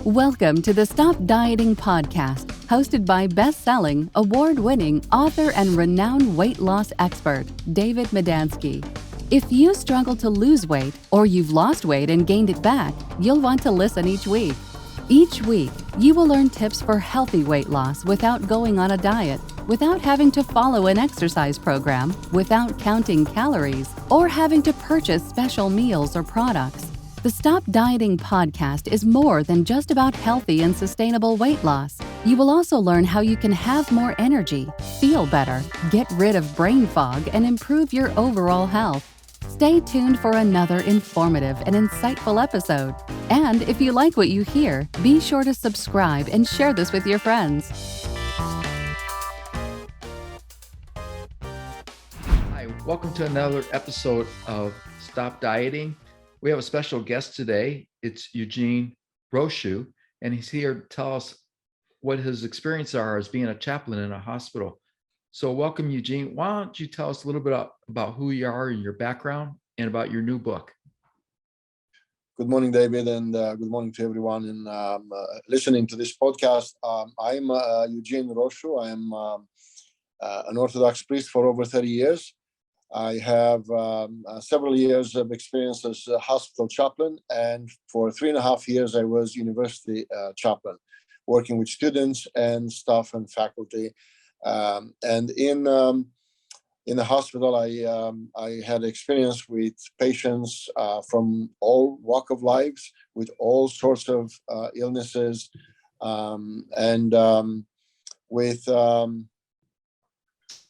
Welcome to the Stop Dieting podcast, hosted by best-selling, award-winning author and renowned weight loss expert, David Medansky. If you struggle to lose weight or you've lost weight and gained it back, you'll want to listen each week. Each week, you will learn tips for healthy weight loss without going on a diet, without having to follow an exercise program, without counting calories, or having to purchase special meals or products. The Stop Dieting podcast is more than just about healthy and sustainable weight loss. You will also learn how you can have more energy, feel better, get rid of brain fog, and improve your overall health. Stay tuned for another informative and insightful episode. And if you like what you hear, be sure to subscribe and share this with your friends. Hi, welcome to another episode of Stop Dieting. We have a special guest today. It's Eugen Rosu, and he's here to tell us what his experiences are as being a chaplain in a hospital. So welcome, Eugen. Why don't you tell us a little bit about who you are and your background and about your new book? Good morning, David, and good morning to everyone listening to this podcast. I'm Eugen Rosu. I am an Orthodox priest for over 30 years. I have several years of experience as a hospital chaplain, and for 3.5 years I was university chaplain, working with students and staff and faculty. And in the hospital, I had experience with patients from all walk of lives, with all sorts of illnesses, and with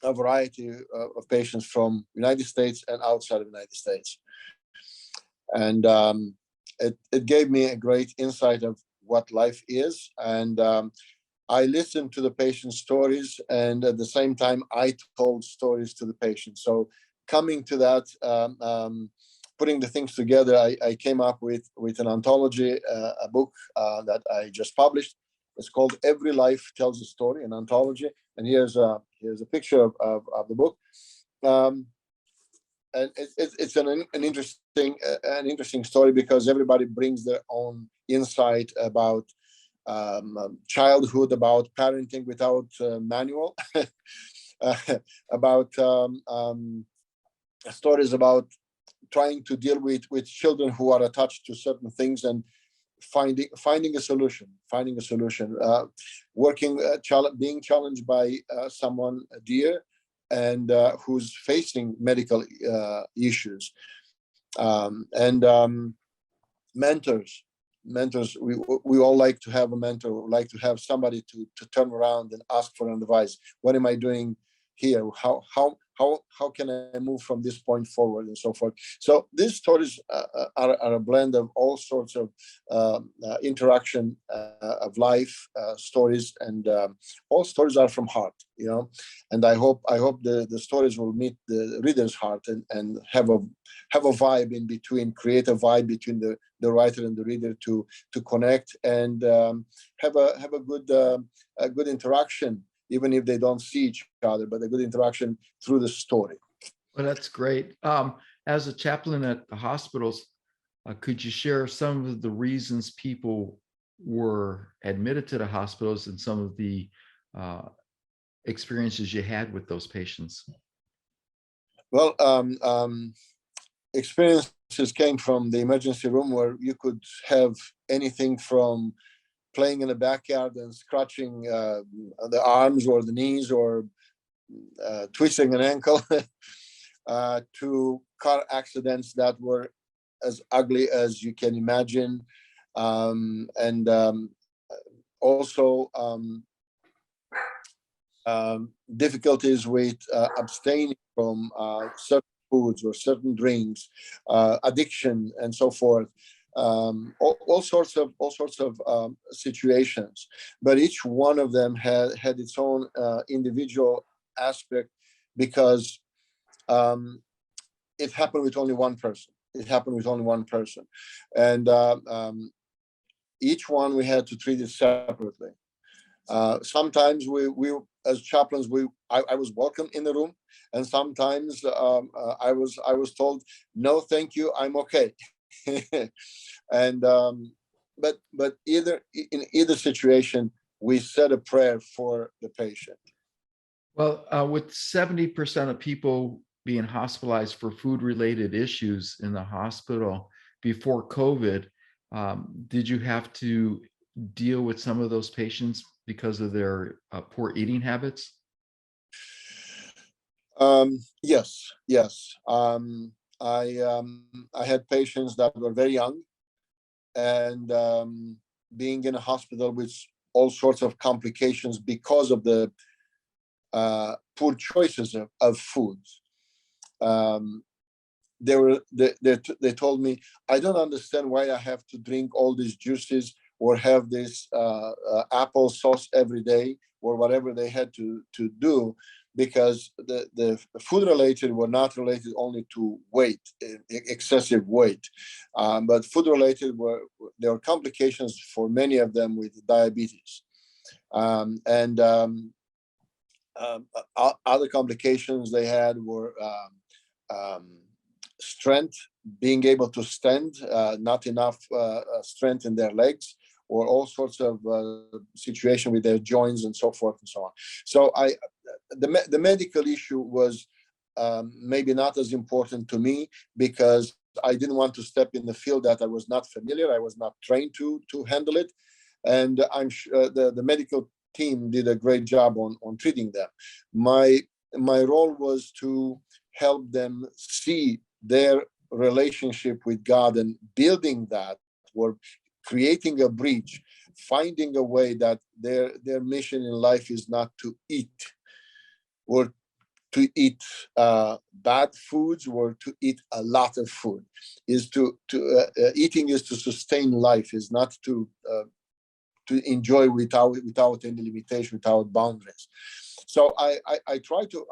a variety of patients from United States and outside of the United States. And it gave me a great insight of what life is. And I listened to the patient's stories, and at the same time, I told stories to the patient. So coming to that, putting the things together, I came up with an anthology, a book that I just published. It's called Every Life Tells a Story, an anthology. And here's a picture of the book. And it's an interesting story because everybody brings their own insight about childhood, about parenting without manual, about stories about trying to deal with children who are attached to certain things and finding a solution, being challenged by someone dear and who's facing medical issues, and mentors. We all like to have a mentor, like to have somebody to turn around and ask for advice. What am I doing here? How can I move from this point forward, and so forth? So these stories are a blend of all sorts of interaction of life stories, and all stories are from heart, And I hope the stories will meet the reader's heart and have a vibe in between, create a vibe between the writer and the reader to connect and have a good interaction, even if they don't see each other, but a good interaction through the story. Well, that's great. As a chaplain at the hospitals, could you share some of the reasons people were admitted to the hospitals and some of the experiences you had with those patients? Well, experiences came from the emergency room, where you could have anything from playing in the backyard and scratching the arms or the knees or twisting an ankle to car accidents that were as ugly as you can imagine, and also difficulties with abstaining from certain foods or certain drinks, addiction, and so forth. All sorts of situations, but each one of them had its own individual aspect, because it happened with only one person. And each one we had to treat it separately. Sometimes we as chaplains, I was welcome in the room, and sometimes I was told, no, thank you, I'm okay. And but either in either situation, we said a prayer for the patient. Well, with 70% of people being hospitalized for food-related issues in the hospital before COVID, did you have to deal with some of those patients because of their poor eating habits? Yes, yes. I had patients that were very young, and being in a hospital with all sorts of complications because of the poor choices of foods. They told me, I don't understand why I have to drink all these juices or have this apple sauce every day or whatever they had to do, because the food related were not related only to weight, excessive weight, but food related there were complications for many of them with diabetes, and other complications they had were strength, being able to stand, not enough strength in their legs, or all sorts of situation with their joints and so forth and so on. So the medical issue was maybe not as important to me, because I didn't want to step in the field that I was not familiar, I was not trained to handle it, and I'm sure the medical team did a great job on treating them. My role was to help them see their relationship with God and building that, or creating a bridge, finding a way that their mission in life is not to eat, or to eat bad foods, or to eat a lot of food. Is to eating is to sustain life, is not to enjoy without any limitation, without boundaries. So I try to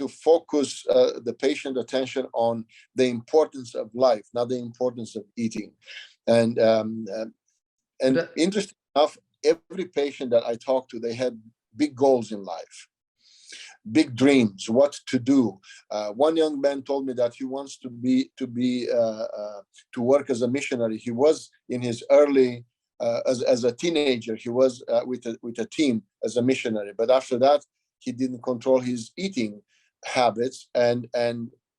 focus the patient attention on the importance of life, not the importance of eating. And interesting enough, every patient that I talked to, they had big goals in life, big dreams, what to do. One young man told me that he wants to work as a missionary. He was in his early as a teenager, he was with a team as a missionary, but after that he didn't control his eating habits, and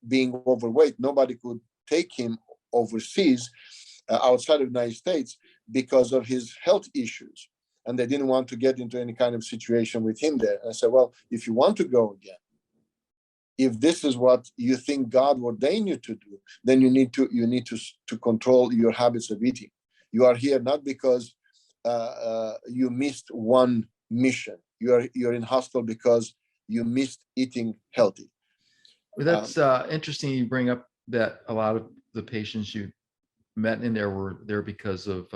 being overweight, nobody could take him overseas, outside of the United States, because of his health issues, and they didn't want to get into any kind of situation with him there. And I said, well, if you want to go again, if this is what you think God ordained you to do, then you need to control your habits of eating. You are here not because you missed one mission. You're in hospital because you missed eating healthy. Well, that's interesting. You bring up that a lot of the patients you met in there were there because of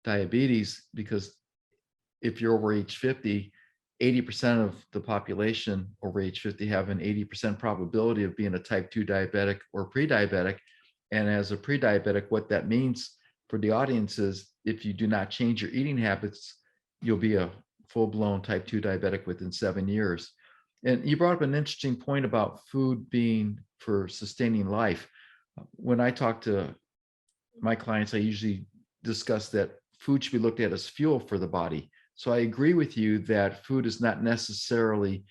diabetes, because if you're over age 50, 80% of the population over age 50 have an 80% probability of being a type 2 diabetic or pre-diabetic. And as a pre-diabetic, what that means for the audience is if you do not change your eating habits, you'll be a full-blown type 2 diabetic within 7 years. And you brought up an interesting point about food being for sustaining life. When I talk to my clients, I usually discuss that food should be looked at as fuel for the body. So I agree with you that food is not necessarily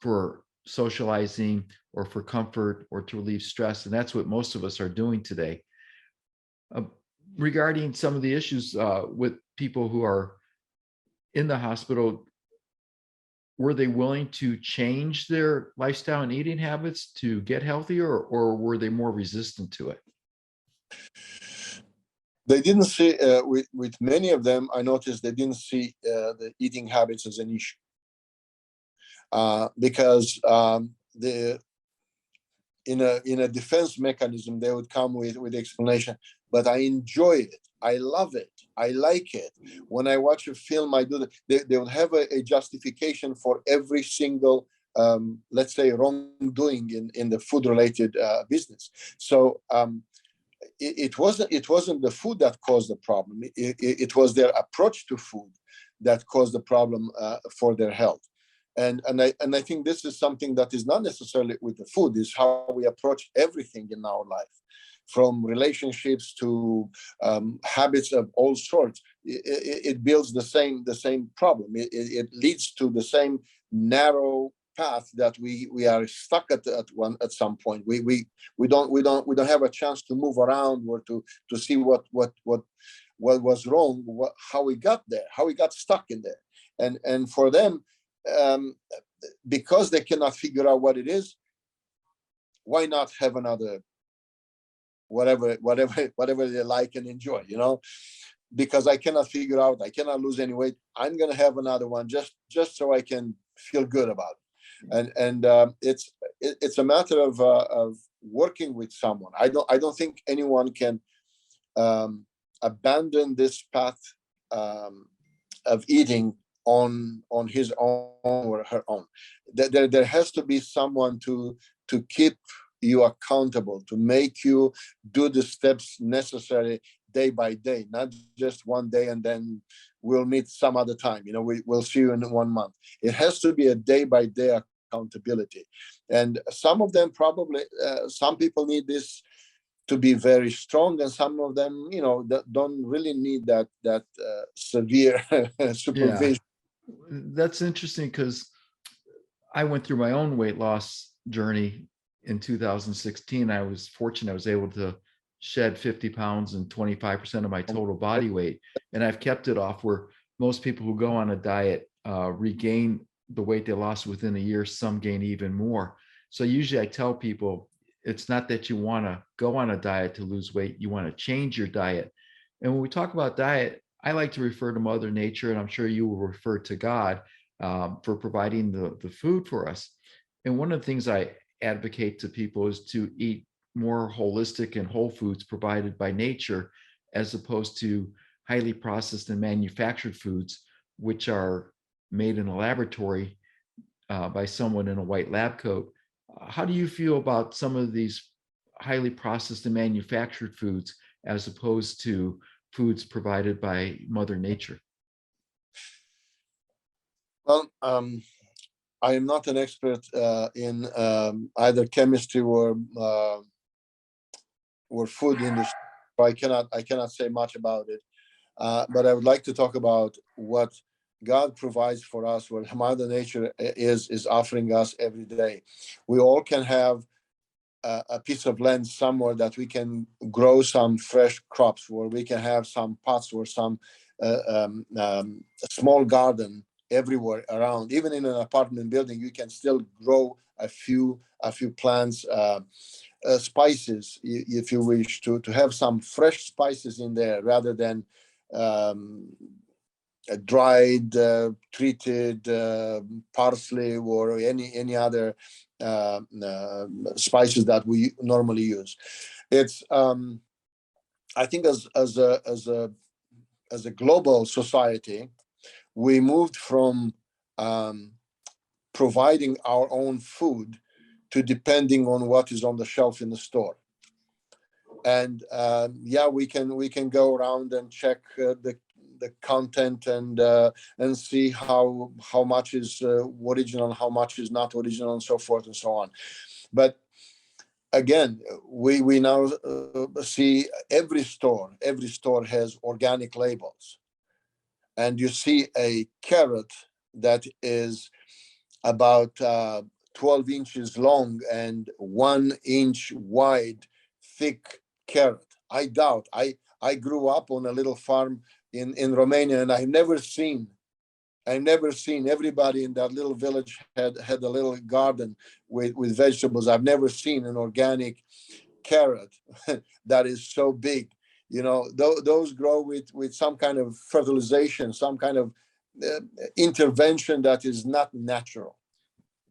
for socializing or for comfort or to relieve stress. And that's what most of us are doing today. Regarding some of the issues with people who are in the hospital, were they willing to change their lifestyle and eating habits to get healthier, or were they more resistant to it? They didn't see, with many of them, I noticed they didn't see the eating habits as an issue. Because in a defense mechanism, they would come with the explanation, but I enjoy it, I love it, I like it. When I watch a film, I do that. They would have a justification for every single, let's say, wrongdoing in the food-related business. So it wasn't the food that caused the problem. It was their approach to food that caused the problem for their health. And I think this is something that is not necessarily with the food, is how we approach everything in our life. from relationships to habits of all sorts. It builds the same problem. It leads to the same narrow path that we are stuck at some point. We don't have a chance to move around or to see what was wrong, how we got there, how we got stuck in there. And for them, because they cannot figure out what it is, why not have another whatever they like and enjoy, because I cannot figure out, I cannot lose any weight, I'm going to have another one just so I can feel good about it. And it's a matter of working with someone. I don't think anyone can abandon this path of eating on his own or her own. There has to be someone to keep you accountable, to make you do the steps necessary day by day, not just one day and then we'll meet some other time. We'll see you in 1 month. It has to be a day by day accountability. And some of them probably, some people need this to be very strong, and some of them, don't really need that severe supervision. Yeah. That's interesting because I went through my own weight loss journey in 2016. I was fortunate. I was able to shed 50 pounds and 25% of my total body weight. And I've kept it off, where most people who go on a diet regain the weight they lost within a year. Some gain even more. So usually I tell people, it's not that you want to go on a diet to lose weight. You want to change your diet. And when we talk about diet, I like to refer to Mother Nature, and I'm sure you will refer to God for providing the food for us. And one of the things I advocate to people is to eat more holistic and whole foods provided by nature, as opposed to highly processed and manufactured foods, which are made in a laboratory by someone in a white lab coat. How do you feel about some of these highly processed and manufactured foods as opposed to foods provided by Mother Nature? Well, I am not an expert in either chemistry or food industry. I cannot say much about it. But I would like to talk about what God provides for us, what Mother Nature is offering us every day. We all can have a piece of land somewhere that we can grow some fresh crops, or we can have some pots or some small garden everywhere around. Even in an apartment building, you can still grow a few plants, spices, if you wish to have some fresh spices in there, rather than dried, treated parsley or any other spices that we normally use. It's I think as a global society, we moved from providing our own food to depending on what is on the shelf in the store. And we can go around and check the content and see how much is original, how much is not original, and so forth and so on. But again, we now see every store has organic labels, and you see a carrot that is about 12 inches long and 1 inch wide, thick carrot. I doubt. I grew up on a little farm in Romania, and I've never seen everybody in that little village had a little garden with vegetables. I've never seen an organic carrot that is so big. Those grow with some kind of fertilization, some kind of intervention that is not natural.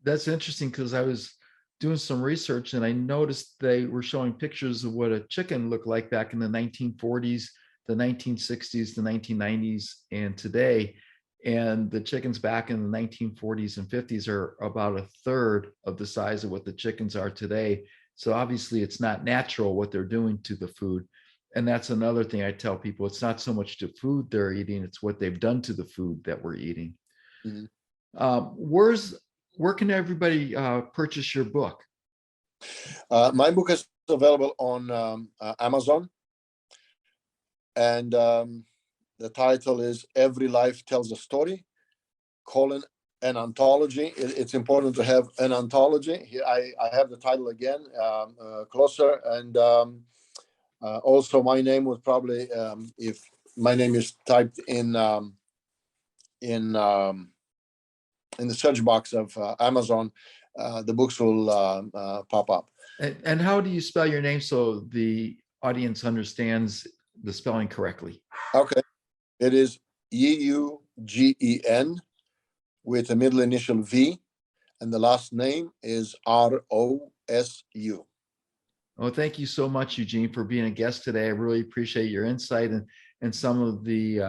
That's interesting, because I was doing some research and I noticed they were showing pictures of what a chicken looked like back in the 1940s, the 1960s, the 1990s, and today. And the chickens back in the 1940s and 50s are about a third of the size of what the chickens are today. So obviously it's not natural what they're doing to the food. And that's another thing I tell people. It's not so much the food they're eating, it's what they've done to the food that we're eating. Mm-hmm. Where can everybody purchase your book? My book has available on Amazon, and the title is "Every Life Tells a Story: an Anthology." It's important to have an anthology. Here, I have the title again, closer, and also my name would probably, if my name is typed in the search box of Amazon, the books will pop up. And how do you spell your name so the audience understands the spelling correctly? Okay, it is Eugen with a middle initial V, and the last name is Rosu. Oh, thank you so much, Eugen, for being a guest today. I really appreciate your insight and some of the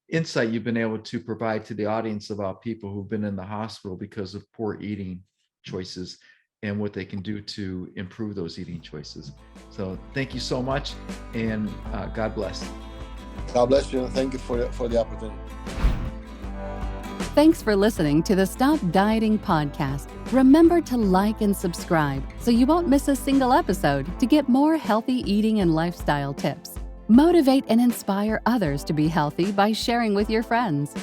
insight you've been able to provide to the audience about people who've been in the hospital because of poor eating choices and what they can do to improve those eating choices. So thank you so much, and God bless. God bless you, and thank you for the opportunity. Thanks for listening to the Stop Dieting podcast. Remember to like and subscribe so you won't miss a single episode to get more healthy eating and lifestyle tips. Motivate and inspire others to be healthy by sharing with your friends.